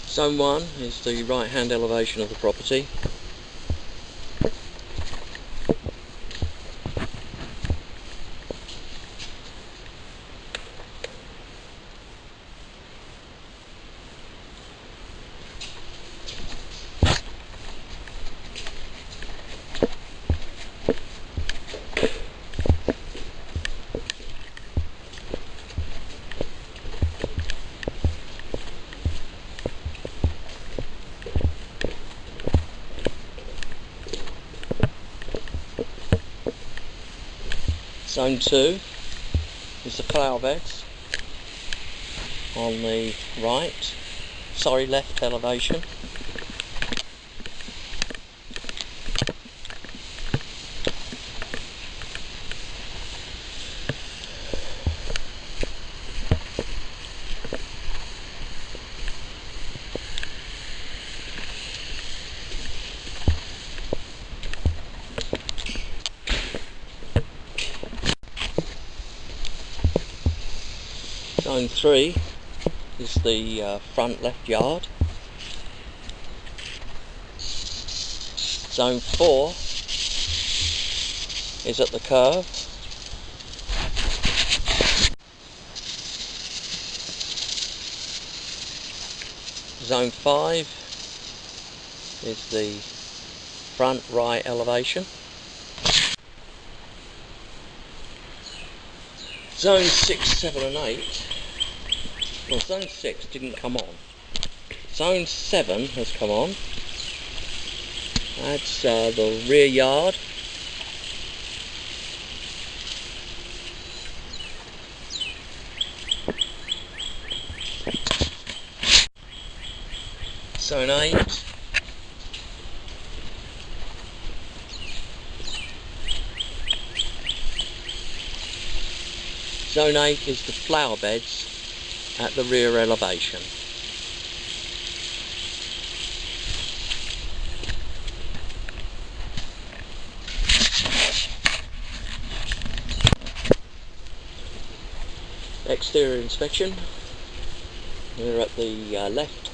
Zone 1 is the right hand elevation of the property. Zone 2 is the flower beds on the left elevation. Zone 3 is the front left yard. Zone 4 is at the curve. Zone 5 is the front right elevation. Zone 6, 7 and 8, well, Zone 6 didn't come on. Zone 7 has come on. That's the rear yard. Zone 8. Zone 8 is the flower beds at the rear elevation. Exterior inspection. We're at the left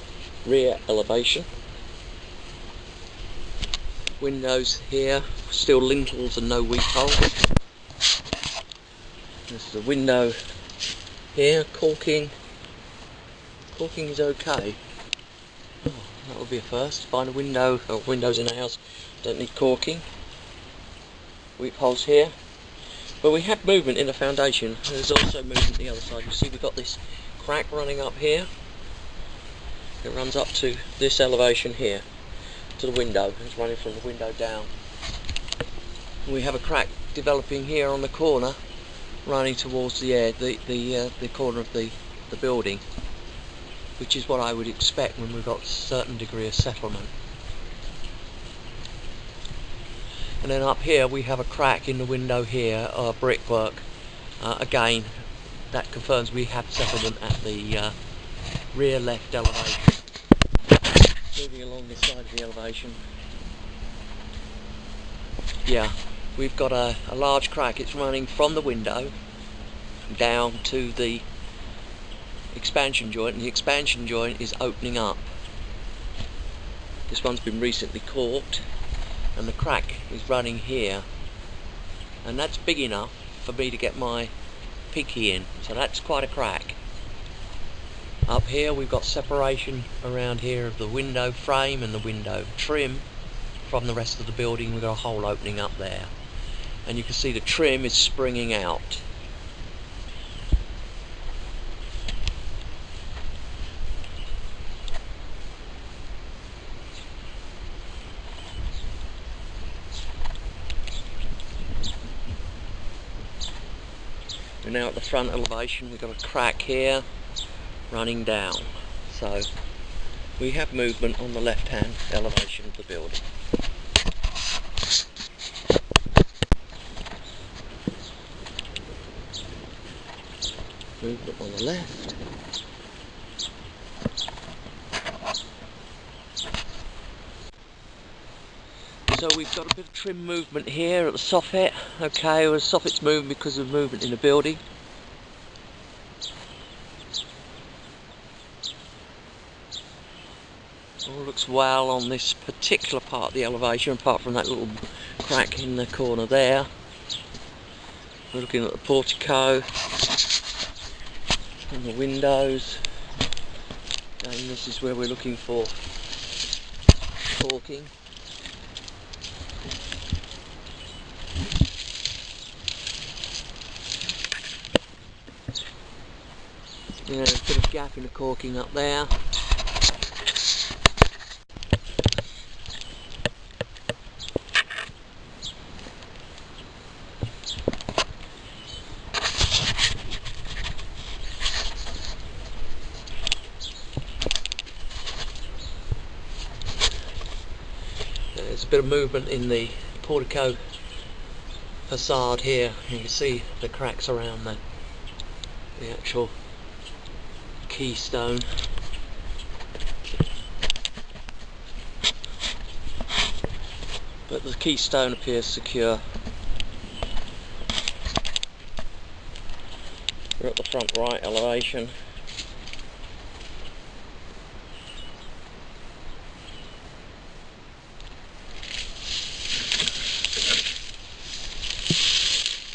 rear elevation. Windows here, still lintels and no weep holes. This is the window here, caulking. Caulking is okay. Oh, that would be a first. Find a window, or windows in a house don't need caulking. Weep holes here. But we have movement in the foundation. There's also movement the other side. You see we've got this crack running up here. It runs up to this elevation here, to the window. It's running from the window down. We have a crack developing here on the corner, running towards the air, the corner of the building, which is what I would expect when we've got a certain degree of settlement. And then up here we have a crack in the window here, brickwork. Again, that confirms we have settlement at the rear left elevation. Moving along this side of the elevation. Yeah, we've got a large crack. It's running from the window down to the expansion joint, and the expansion joint is opening up. This one's been recently caulked, and the crack is running here, and that's big enough for me to get my pinky in, so that's quite a crack. Up here we've got separation around here of the window frame and the window trim from the rest of the building. We've got a hole opening up there, and you can see the trim is springing out. We're now at the front elevation. We've got a crack here running down, so we have movement on the left hand elevation of the building. Movement on the left. So we've got a bit of trim movement here at the soffit. Okay, well, the soffit's moving because of movement in the building. All looks well on this particular part of the elevation, apart from that little crack in the corner there. We're looking at the portico and the windows, and this is where we're looking for caulking. Yeah, there's a bit of gap in the caulking up there. There's a bit of movement in the portico facade here. You can see the cracks around the actual keystone. But the keystone appears secure. We're at the front right elevation.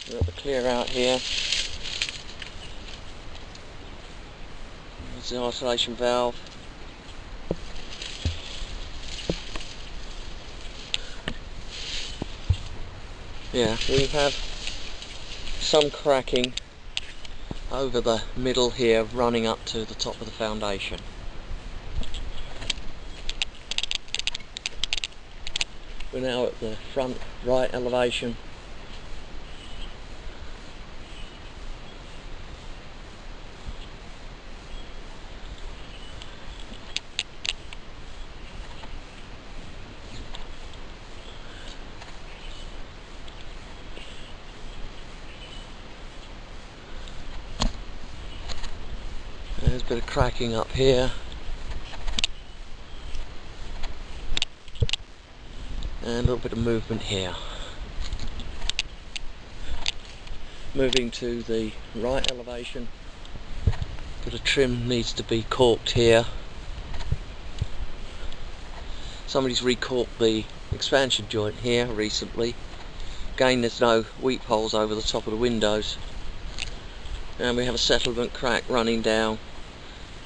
We've got the clear out here. There's the isolation valve. Yeah, we have some cracking over the middle here running up to the top of the foundation. We're now at the front right elevation. There's a bit of cracking up here. And a little bit of movement here. Moving to the right elevation. Bit of trim needs to be caulked here. Somebody's recaulked the expansion joint here recently. Again, there's no weep holes over the top of the windows. And we have a settlement crack running down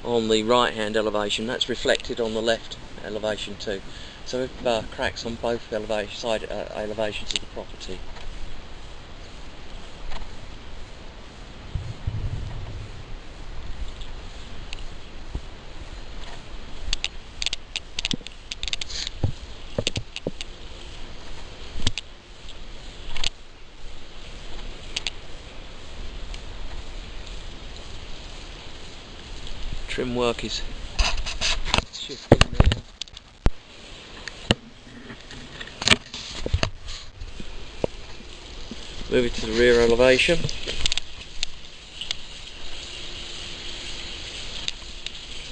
on the right hand elevation. That's reflected on the left elevation too. So we've cracks on both side elevations of the property. Trim work is shifting there. Moving to the rear elevation.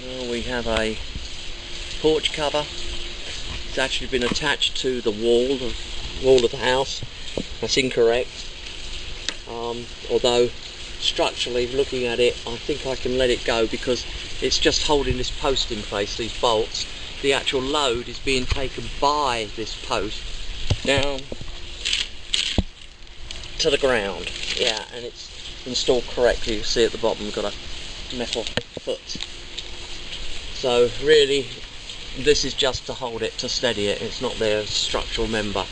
Well, we have a porch cover. It's actually been attached to the wall of the house. That's incorrect. Although structurally, looking at it, I think I can let it go because it's just holding this post in place, these bolts. The actual load is being taken by this post down to the ground. Yeah, and it's installed correctly. You see at the bottom we've got a metal foot. So really, this is just to hold it, to steady it. It's not their structural member.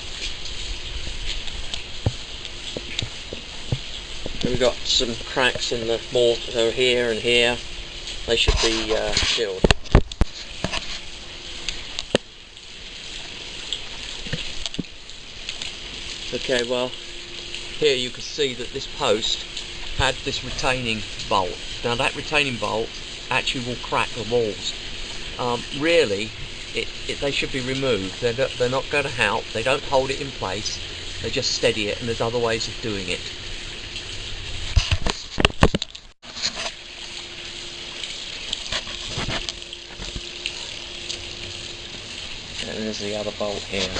And we've got some cracks in the mortar here and here. They should be filled. Okay, well, here you can see that this post had this retaining bolt. Now that retaining bolt actually will crack the walls. Really, they should be removed. They're not going to help. They don't hold it in place. They just steady it, and there's other ways of doing it. And there's the other bolt here.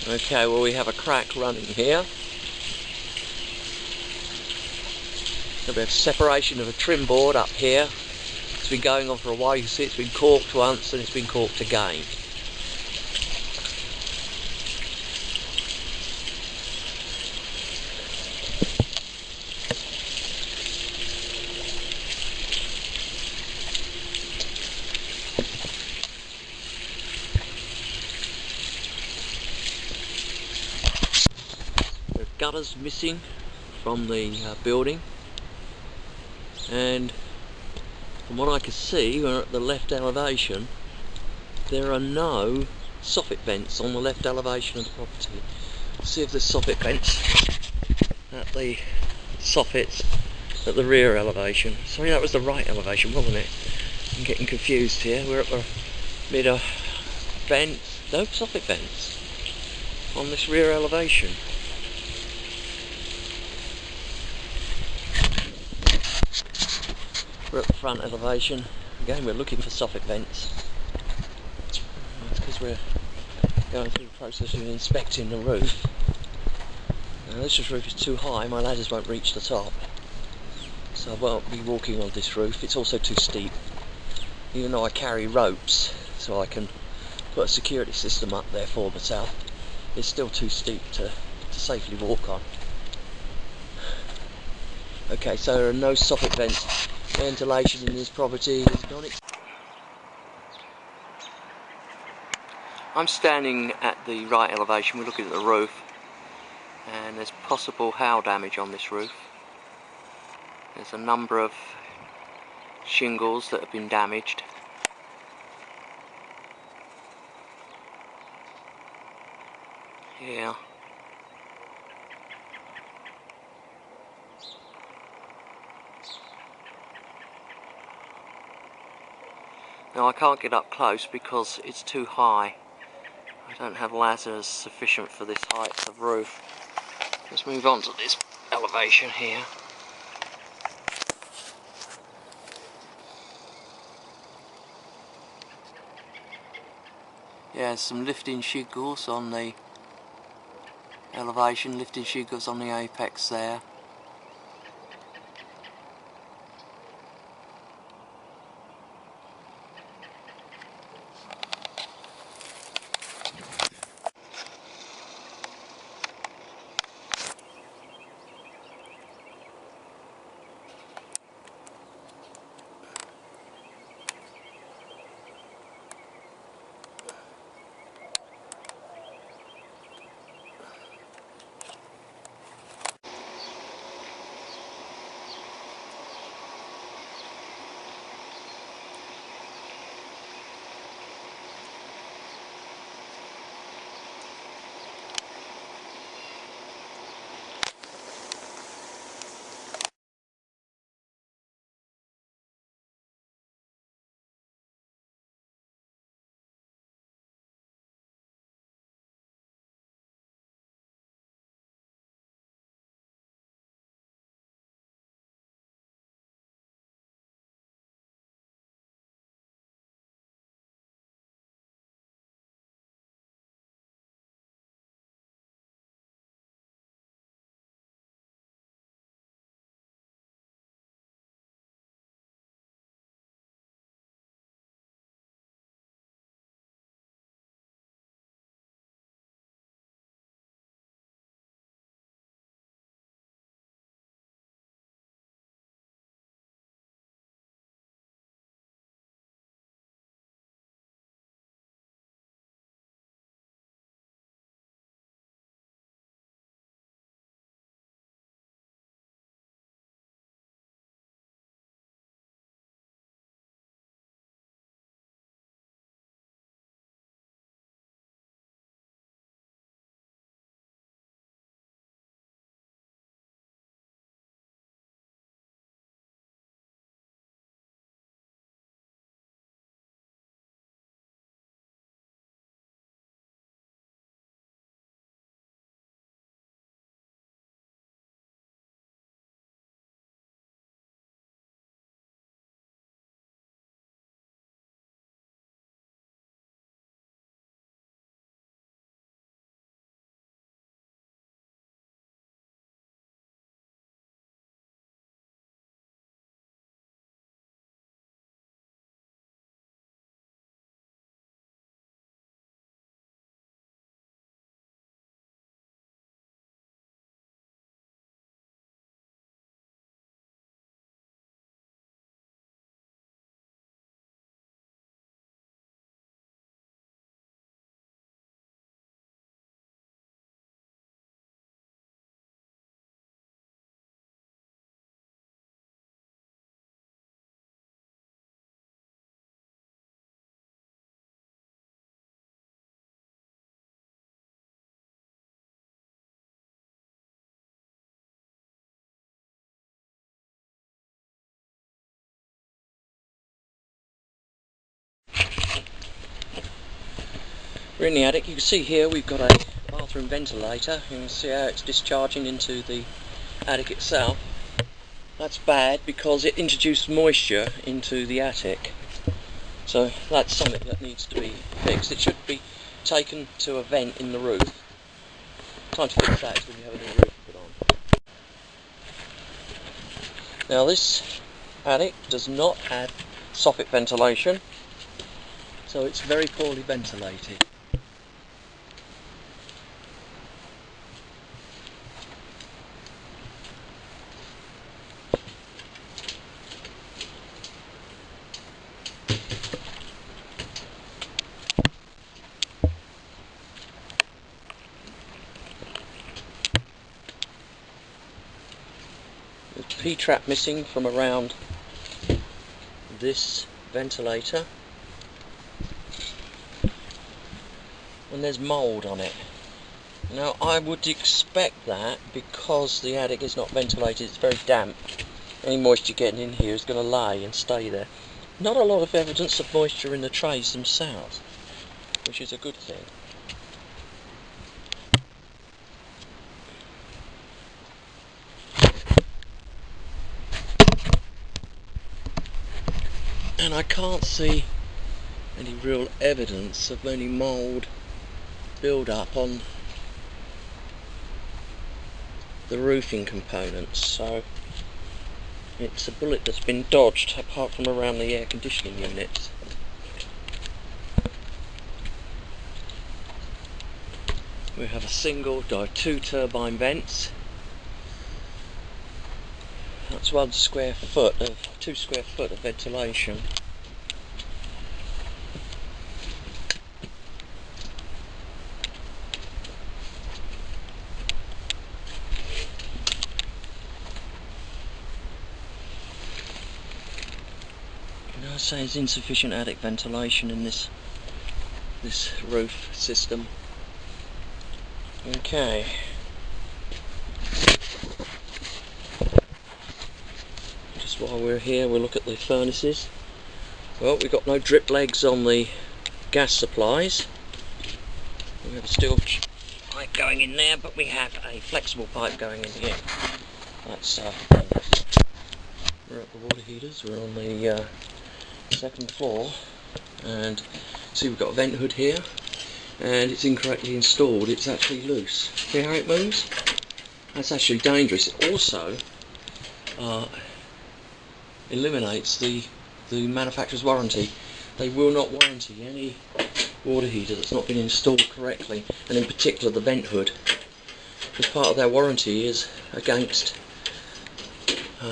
Okay, well we have a crack running here. There'll be a separation of a trim board up here. It's been going on for a while. You can see it's been corked once and it's been corked again. The gutters missing from the building, and from what I can see, we're at the left elevation. There are no soffit vents on the left elevation of the property. See if there's soffit vents at the soffits at the rear elevation. Sorry, that was the right elevation, wasn't it? I'm getting confused here. We're at the mid vents. No soffit vents on this rear elevation. We're at the front elevation. Again, we're looking for soffit vents. That's because we're going through the process of inspecting the roof. Now, this roof is too high, my ladders won't reach the top. So I won't be walking on this roof. It's also too steep. Even though I carry ropes, so I can put a security system up there for myself, it's still too steep to safely walk on. Okay, so there are no soffit vents. Ventilation in this property is non. I'm standing at the right elevation. We're looking at the roof, and there's possible hail damage on this roof. There's a number of shingles that have been damaged. Here. Now I can't get up close because it's too high. I don't have ladders sufficient for this height of roof. Let's move on to this elevation here. Yeah, some lifting shingles on the elevation, lifting shingles on the apex there. We're in the attic. You can see here we've got a bathroom ventilator. You can see how it's discharging into the attic itself. That's bad because it introduced moisture into the attic. So that's something that needs to be fixed. It should be taken to a vent in the roof. Time to fix that is when you have a new roof put on. Now this attic does not have soffit ventilation, so it's very poorly ventilated. There's a P-trap missing from around this ventilator, and there's mould on it. Now I would expect that because the attic is not ventilated, it's very damp. Any moisture getting in here is going to lay and stay there. Not a lot of evidence of moisture in the trays themselves, which is a good thing. And I can't see any real evidence of any mould build up on the roofing components, so it's a bullet that's been dodged, apart from around the air conditioning units. We have a single, two turbine vents. That's 2 square foot of ventilation. I say there's insufficient attic ventilation in this roof system. Okay. Just while we're here, we'll look at the furnaces. Well, we've got no drip legs on the gas supplies. We have a steel pipe going in there, but we have a flexible pipe going in here. That's we're at the water heaters. We're on the second floor, and see we've got a vent hood here, and it's incorrectly installed. It's actually loose. See how it moves? That's actually dangerous. It also eliminates the manufacturer's warranty. They will not warranty any water heater that's not been installed correctly, and in particular the vent hood, because part of their warranty is against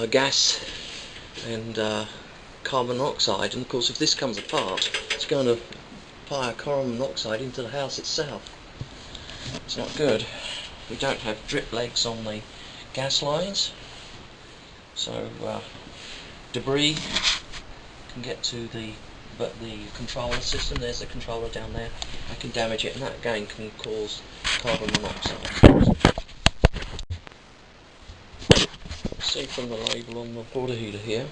gas and carbon monoxide, and of course if this comes apart it's going to fire carbon monoxide into the house itself. It's not good. We don't have drip legs on the gas lines, so debris can get to the controller system. There's the controller down there. That can damage it, and that again can cause carbon monoxide. See from the label on the water heater here.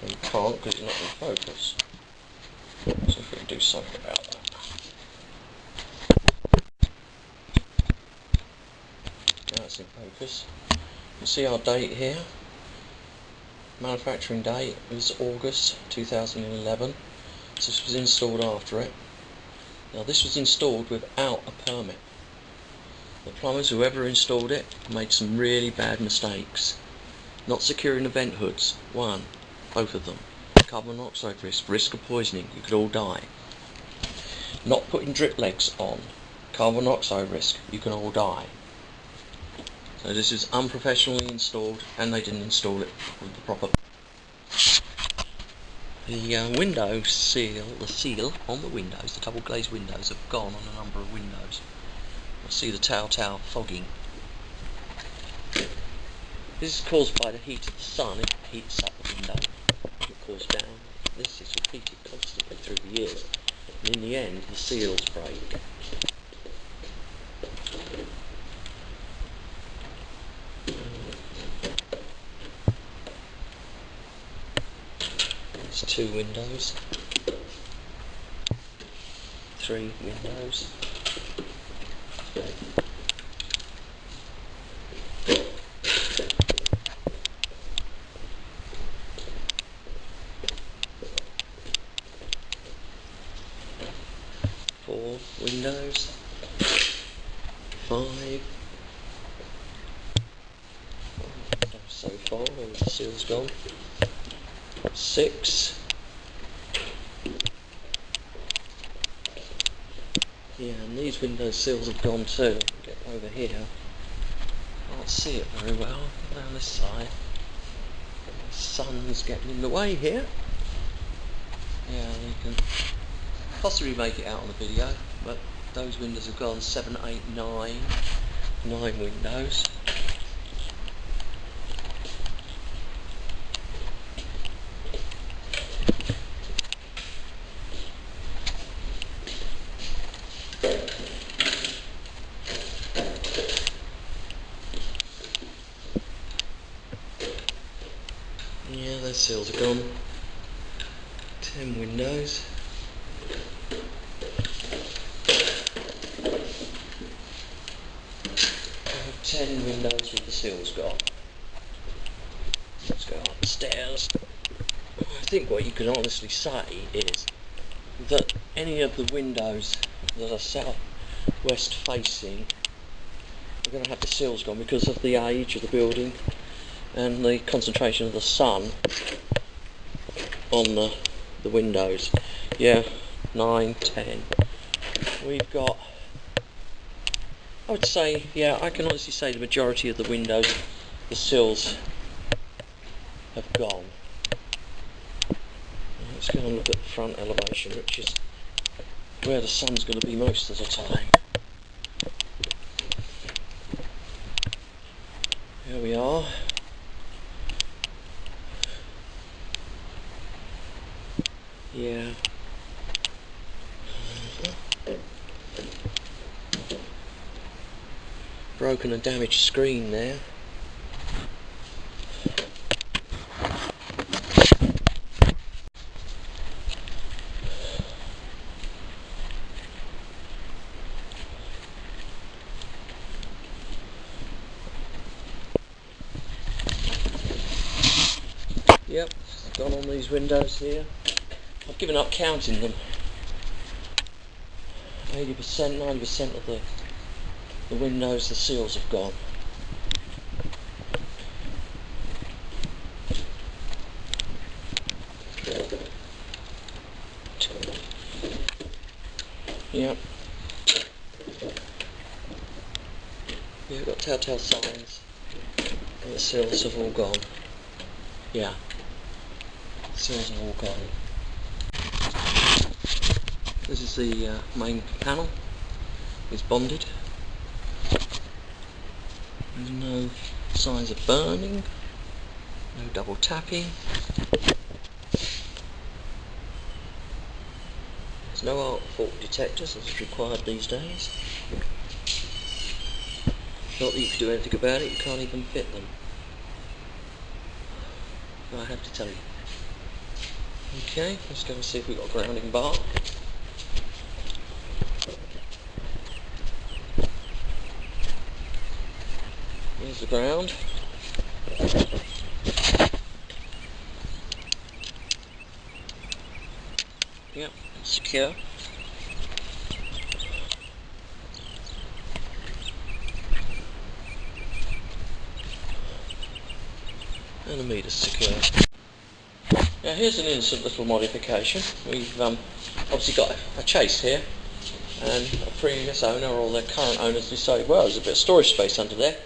We can't because it's not in focus. So if we can do something about that. Now it's in focus. You can see our date here. Manufacturing date is August 2011. So this was installed after it. Now this was installed without a permit. The plumbers, whoever installed it, made some really bad mistakes. Not securing the vent hoods, both of them. Carbon monoxide risk of poisoning, you could all die. Not putting drip legs on, carbon monoxide risk, you can all die. So this is unprofessionally installed, and they didn't install it with the proper. The window seal, the seal on the windows, the double glazed windows, have gone on a number of windows. I see the telltale fogging. This is caused by the heat of the sun. It heats up the window. It cools down. This is repeated constantly through the years. And in the end, the seals break. There's 2 windows. 3 windows. Four windows. 5. So far, all the seal's gone. 6. Yeah, and these window sills have gone too. Get over here. Can't see it very well. Down this side. The sun's getting in the way here. Yeah, you can possibly make it out on the video, but those windows have gone. 7, 8, 9. 9 windows. Yeah, those sills are gone. 10 windows. 10 windows with the sills gone. Let's go upstairs. I think what you can honestly say is that any of the windows that are south-west facing are going to have the sills gone because of the age of the building and the concentration of the sun on the windows. Yeah, 9, 10. We've got, I would say, yeah, I can honestly say the majority of the windows, the sills have gone. Let's go and look at the front elevation, which is where the sun's going to be most of the time. Here we are. Yeah. Broken and damaged screen there. Yep, gone on these windows here. I've given up counting them. 80%, 90% of the windows, the seals have gone. Yep. Yeah, I've got telltale signs. And the seals have all gone. Yeah. Seals are all gone. This is the main panel. It's bonded. There's no signs of burning. No double tapping. There's no arc fault detectors as is required these days. Not that you can do anything about it, you can't even fit them. I have to tell you. Okay, let's go and see if we've got a grounding bar. Here's the ground. Yep, secure. And the meter's secure. Now here's an innocent little modification. We've obviously got a chase here, and a previous owner or their current owners decided, well, there's a bit of storage space under there.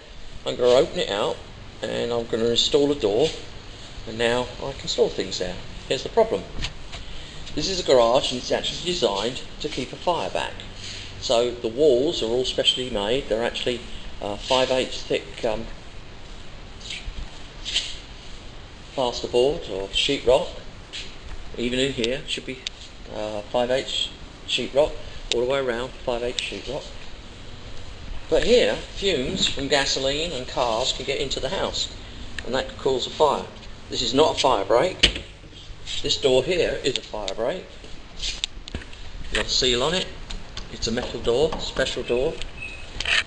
I'm going to open it out and I'm going to install a door, and now I can store things there. Here's the problem. This is a garage and it's actually designed to keep a fire back. So the walls are all specially made. They're actually 5/8 thick plasterboard or sheetrock. Even in here should be 5/8 sheetrock all the way around, 5/8 sheetrock. But here, fumes from gasoline and cars can get into the house, and that could cause a fire. This is not a fire break. This door here is a fire break. Got a seal on it. It's a metal door, special door.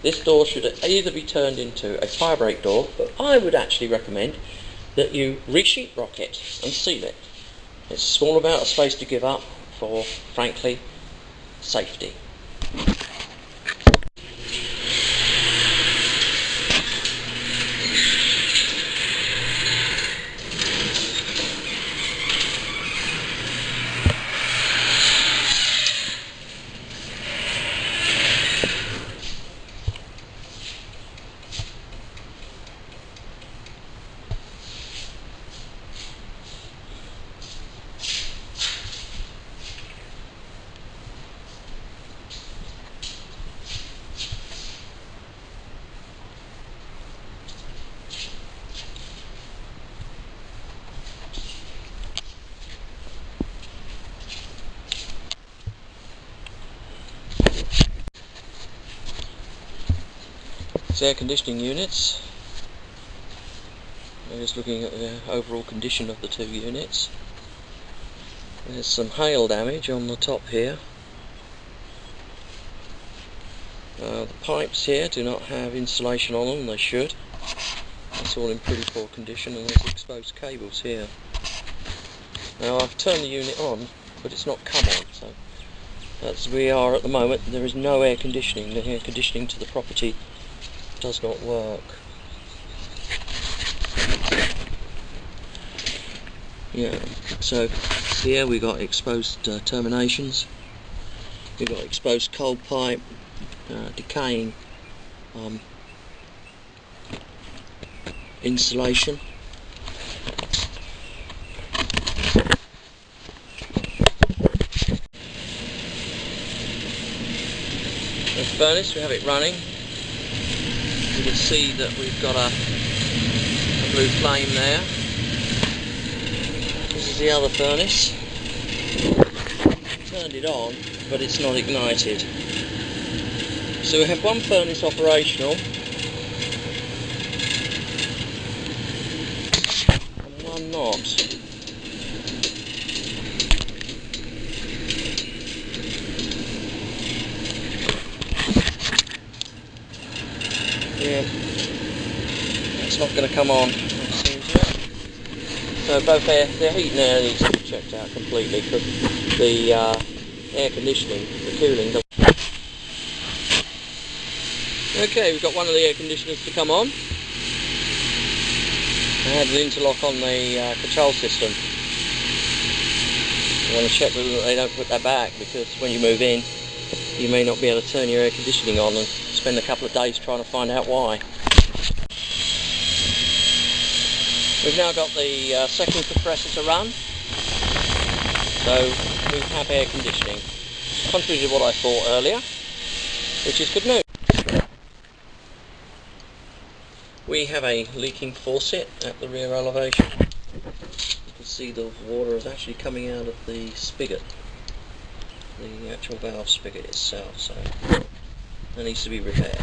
This door should either be turned into a fire break door, but I would actually recommend that you re-sheetrock it and seal it. It's a small amount of space to give up for, frankly, safety. Air conditioning units. I'm just looking at the overall condition of the two units. There's some hail damage on the top here. The pipes here do not have insulation on them, they should. It's all in pretty poor condition, and there's exposed cables here. Now I've turned the unit on, but it's not come on, so as we are at the moment, there is no air conditioning. The air conditioning to the property does not work. Yeah, so here we got exposed terminations, we've got exposed cold pipe, decaying insulation. The furnace, we have it running. You can see that we've got a blue flame there. This is the other furnace. Turned it on, but it's not ignited. So we have one furnace operational and one not. Yeah, it's not going to come on, it seems yet. So both the heat and air needs to be checked out completely, because the air conditioning, the cooling doesn't. Okay, we've got one of the air conditioners to come on. I had an interlock on the control system. You want to check that they don't put that back, because when you move in, you may not be able to turn your air conditioning on and spend a couple of days trying to find out why. We've now got the second compressor to run, so we have air conditioning, contrary to what I thought earlier, which is good news. We have a leaking faucet at the rear elevation. You can see the water is actually coming out of the spigot, the actual valve spigot itself, so that needs to be repaired.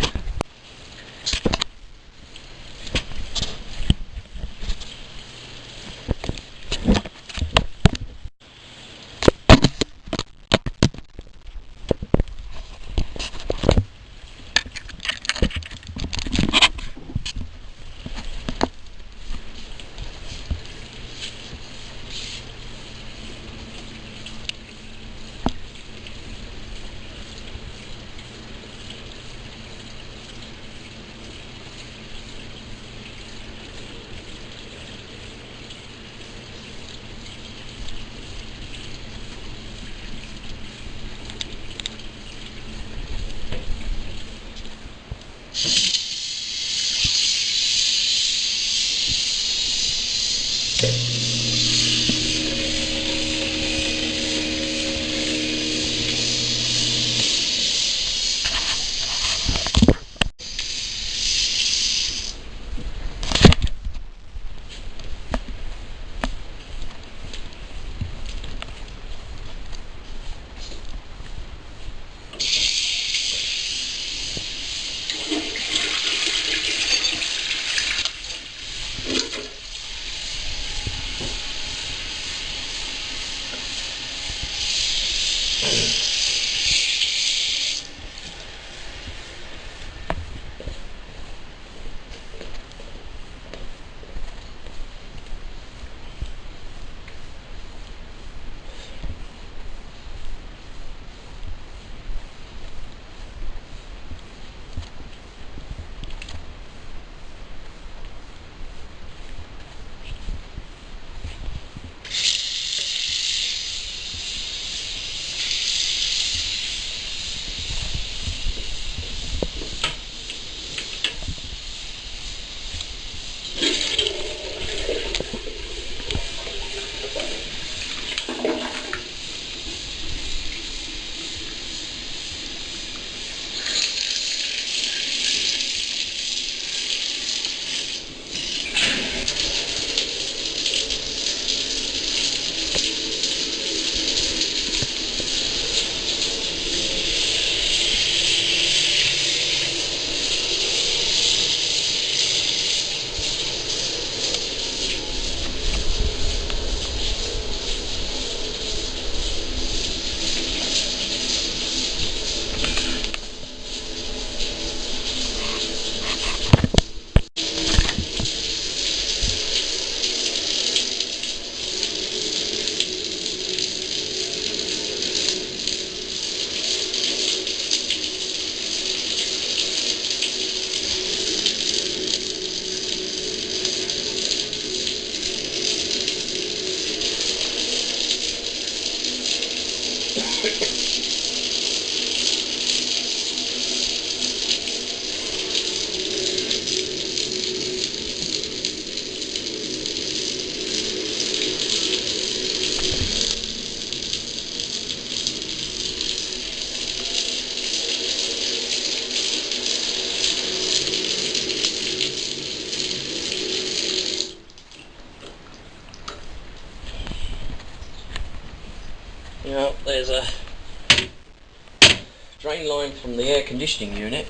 drain line from the air conditioning unit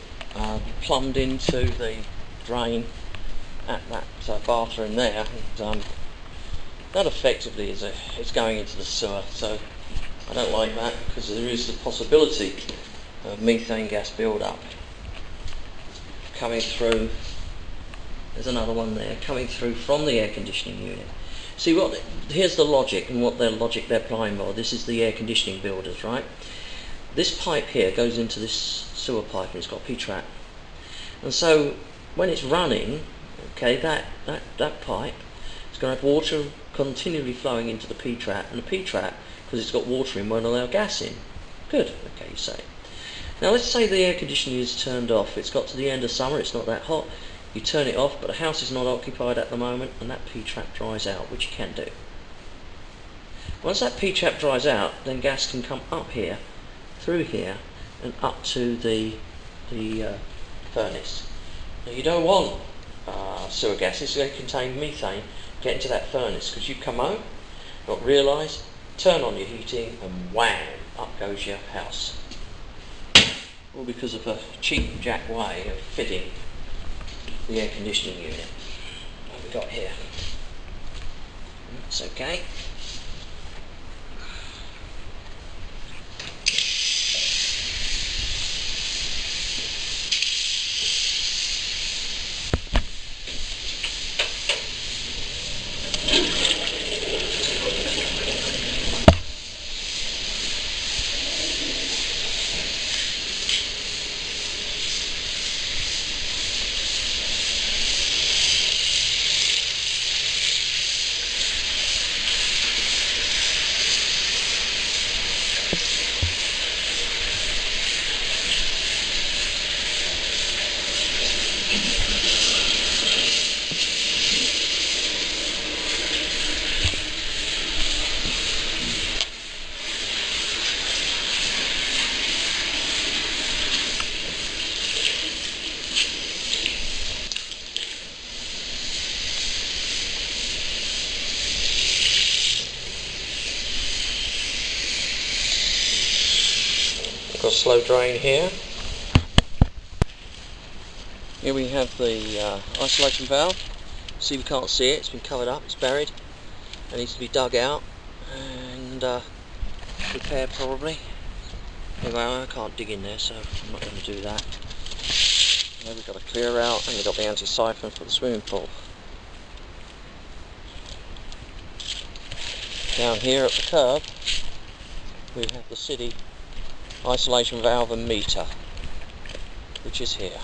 plumbed into the drain at that bathroom there, and that effectively it's going into the sewer. So I don't like that, because there is the possibility of methane gas build-up coming through. There's another one there coming through from the air conditioning unit. See, here's the logic, and what their logic they're applying for. This is the air conditioning builders, right? This pipe here goes into this sewer pipe, and it's got P-trap. And so when it's running, okay, that pipe is going to have water continually flowing into the P-trap, and the P-trap, because it's got water in, won't allow gas in. Good, okay, you say. Now let's say the air conditioning is turned off. It's got to the end of summer, it's not that hot. You turn it off, but the house is not occupied at the moment, and that P-trap dries out, which you can do. Once that P-trap dries out, then gas can come up here, through here, and up to the furnace. Now you don't want sewer gases, they contain methane, get into that furnace, because you come home, not realise, turn on your heating, and wham, up goes your house. All because of a cheap jack way of fitting the air conditioning unit. What have we got here? It's okay. Got a slow drain here. Here we have the isolation valve. See, we can't see it, it's been covered up, it's buried. It needs to be dug out and repaired probably. Anyway, I can't dig in there, so I'm not going to do that. Now we've got a clear out, and we've got the anti-siphon for the swimming pool. Down here at the curb, we have the city isolation valve and meter, which is here.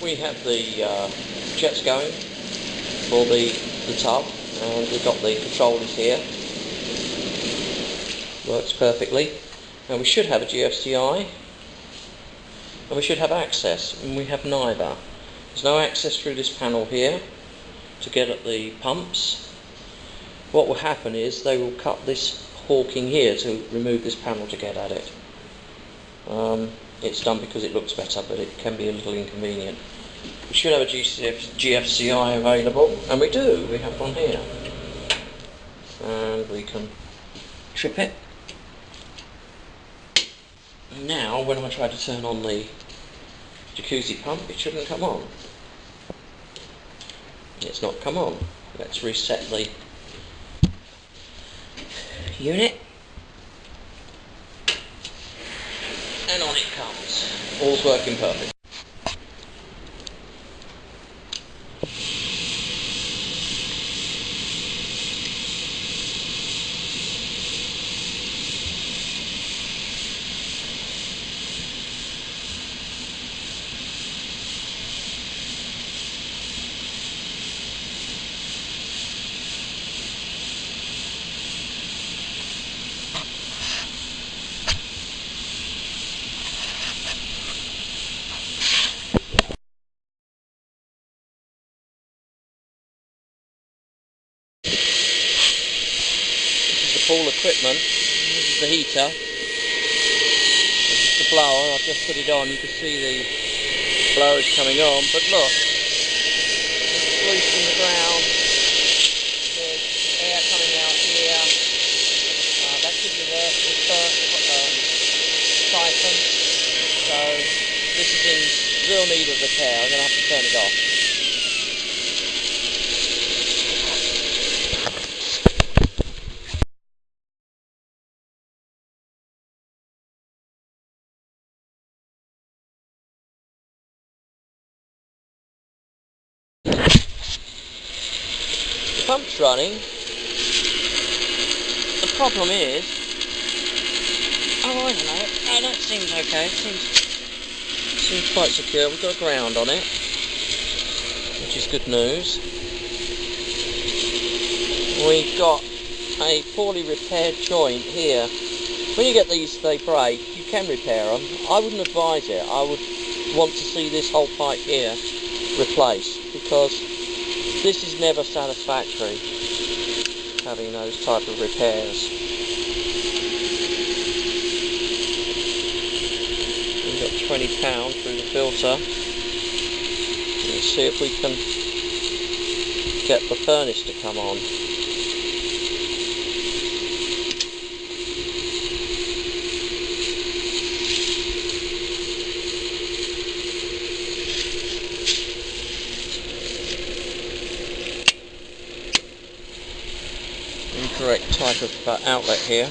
we have the jets going for the tub, and we've got the controllers here. Works perfectly. And we should have a GFCI, and we should have access, and we have neither. There's no access through this panel here to get at the pumps. What will happen is they will cut this hawking here to remove this panel to get at it. It's done because it looks better, but it can be a little inconvenient. We should have a GFCI available, and we do. We have one here. And we can trip it. And now, when I try to turn on the jacuzzi pump, it shouldn't come on. It's not come on. Let's reset the unit. And on it comes. All's working perfect. Pool equipment. This is the heater. This is the blower. I've just put it on. You can see the blowers coming on. But look, it's loose in the ground. There's air coming out here. That could reverse the siphon. So this is in real need of repair. I'm going to have to turn it off. The pump's running. The problem is, I don't know. Oh, that seems okay. It seems quite secure. We've got a ground on it, which is good news. We've got a poorly repaired joint here. When you get these, they break. You can repair them. I wouldn't advise it. I would want to see this whole pipe here replaced, because this is never satisfactory, having those type of repairs. We've got 20 pounds through the filter. Let's see if we can get the furnace to come on. Incorrect type of outlet here.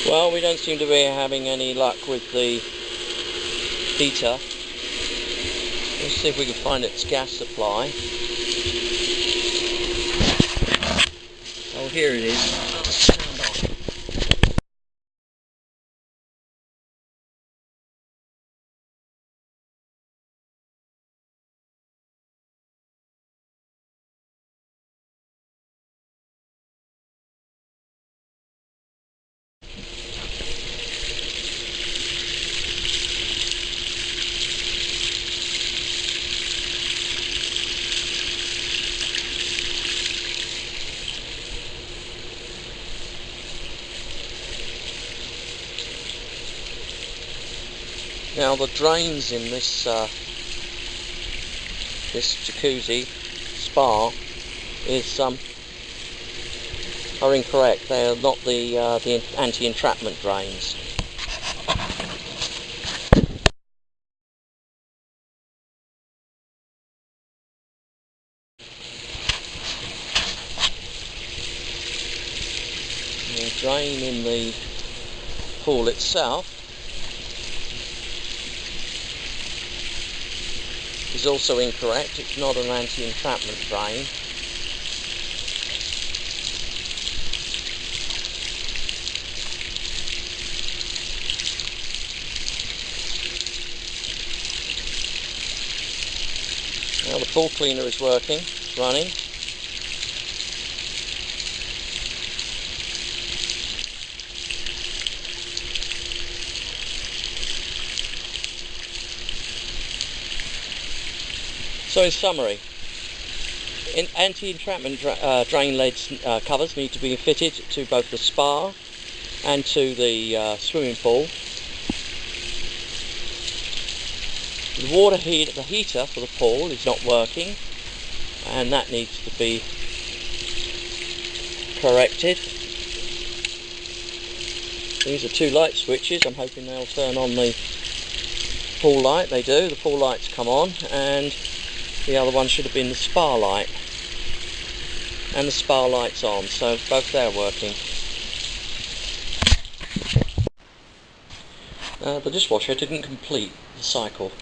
Well, we don't seem to be having any luck with the heater. Let's see if we can find its gas supply. Oh, here it is. Sound off. Now the drains in this this jacuzzi spa are incorrect. They are not the anti-entrapment drains. drain in the pool itself is also incorrect. It's not an anti-entrapment drain. Now the pool cleaner is working, it's running. So in summary, anti-entrapment drain leads covers need to be fitted to both the spa and to the swimming pool. The the heater for the pool is not working, and that needs to be corrected. These are two light switches. I'm hoping they'll turn on the pool light. They do. The pool lights come on, and the other one should have been the spa light, and the spa light's on, so both they're working. The dishwasher didn't complete the cycle.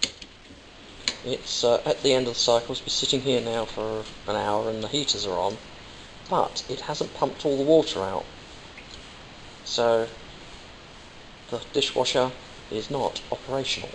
It's at the end of the cycle. It's been sitting here now for an hour and the heaters are on, but it hasn't pumped all the water out, so the dishwasher is not operational.